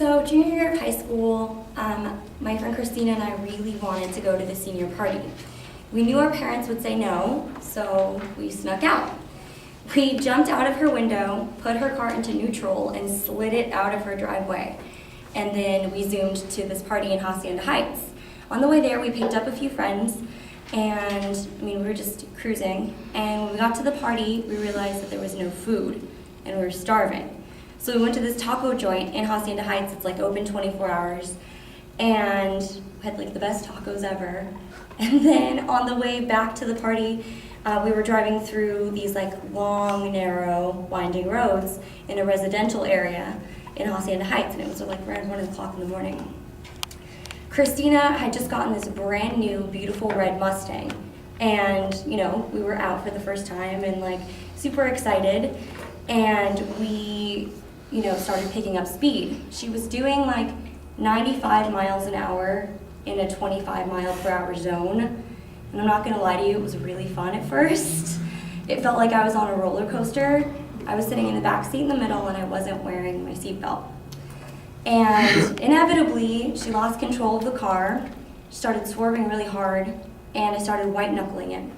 So junior year of high school, my friend Christina and I really wanted to go to the senior party. We knew our parents would say no, so we snuck out. We jumped out of her window, put her car into neutral, and slid it out of her driveway. And then we zoomed to this party in Hacienda Heights. On the way there, we picked up a few friends, and we were just cruising. And when we got to the party, we realized that there was no food, and we were starving. So we went to this taco joint in Hacienda Heights. It's like open 24 hours, and we had like the best tacos ever. And then on the way back to the party, we were driving through these like long, narrow, winding roads in a residential area in Hacienda Heights, and it was like around 1 o'clock in the morning. Christina had just gotten this brand new, beautiful red Mustang, and we were out for the first time and like super excited, and we started picking up speed. She was doing like 95 miles an hour in a 25 mile per hour zone. And I'm not gonna lie to you, it was really fun at first. It felt like I was on a roller coaster. I was sitting in the back seat in the middle and I wasn't wearing my seatbelt. And inevitably, she lost control of the car, started swerving really hard, and I started white knuckling it.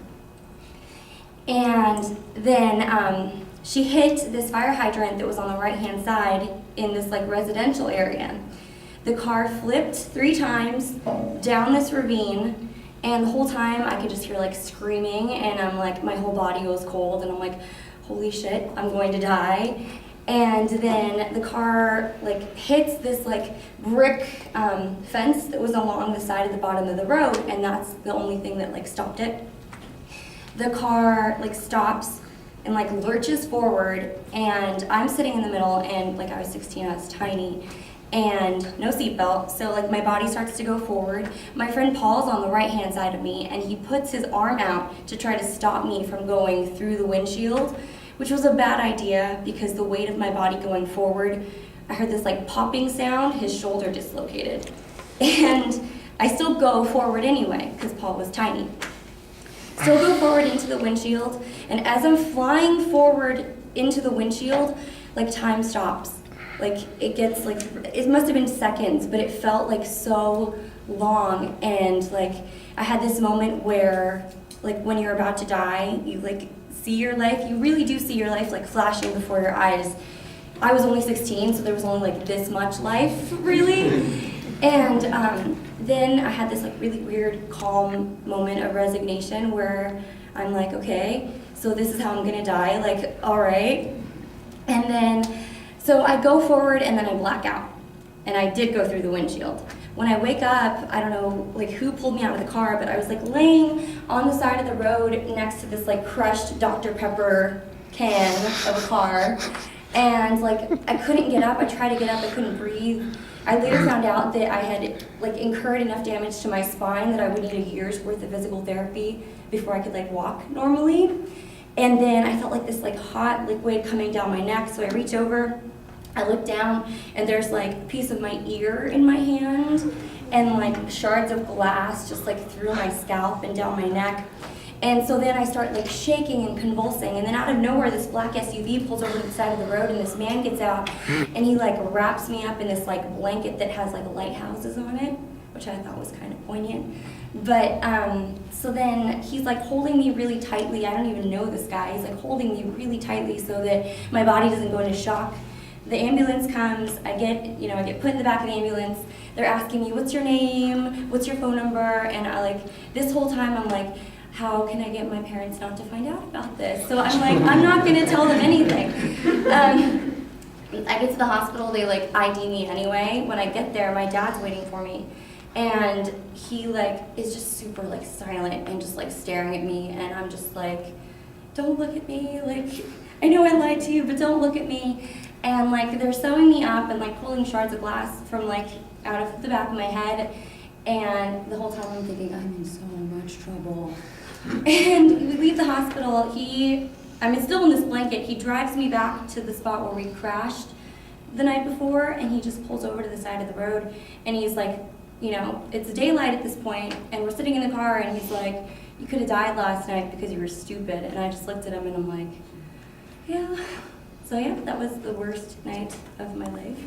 And then she hit this fire hydrant that was on the right-hand side in this like residential area. The car flipped 3 times down this ravine, and the whole time I could just hear like screaming, and I'm like, my whole body was cold, and I'm like, holy shit, I'm going to die. And then the car like hits this like brick fence that was along the side of the bottom of the road, and that's the only thing that like stopped it. The car like stops and like lurches forward, and I'm sitting in the middle, and like I was 16, I was tiny, and no seatbelt, so like my body starts to go forward. My friend Paul's on the right-hand side of me, and he puts his arm out to try to stop me from going through the windshield, which was a bad idea because the weight of my body going forward, I heard this like popping sound, his shoulder dislocated. And I still go forward anyway, because Paul was tiny. Still go forward into the windshield, and as I'm flying forward into the windshield, like time stops. Like it gets like, it must have been seconds, but it felt like so long, and like I had this moment where like when you're about to die, you like see your life, you really do see your life like flashing before your eyes. I was only 16, so there was only like this much life, really. And then I had this like really weird, calm moment of resignation where I'm like, okay, so this is how I'm gonna die, like, all right. And then, so I go forward and then I black out. And I did go through the windshield. When I wake up, I don't know like who pulled me out of the car, but I was like laying on the side of the road next to this like crushed Dr. Pepper can of a car. And like I couldn't get up, I tried to get up, I couldn't breathe. I later found out that I had like incurred enough damage to my spine that I would need a year's worth of physical therapy before I could like walk normally. And then I felt like this like hot liquid coming down my neck, so I reach over, I look down, and there's like a piece of my ear in my hand, and like shards of glass just like through my scalp and down my neck. And so then I start like shaking and convulsing, and then out of nowhere this black SUV pulls over to the side of the road, and this man gets out, and he like wraps me up in this like blanket that has like lighthouses on it, which I thought was kind of poignant. But so then he's like holding me really tightly. I don't even know this guy. He's like holding me really tightly so that my body doesn't go into shock. The ambulance comes, I get put in the back of the ambulance. They're asking me, what's your name? What's your phone number? And I like, this whole time I'm like, how can I get my parents not to find out about this? So I'm like, I'm not gonna tell them anything. I get to the hospital, they like ID me anyway. When I get there, my dad's waiting for me. And he like is just super like silent and just like staring at me, and I'm just like, don't look at me, like, I know I lied to you, but don't look at me. And like they're sewing me up and like pulling shards of glass from like out of the back of my head, and the whole time I'm thinking, I'm in so much trouble. And we leave the hospital, I'm still in this blanket, he drives me back to the spot where we crashed the night before, and he just pulls over to the side of the road, and he's like, it's daylight at this point, and we're sitting in the car, and he's like, you could have died last night because you were stupid. And I just looked at him and I'm like, yeah. So yeah, that was the worst night of my life.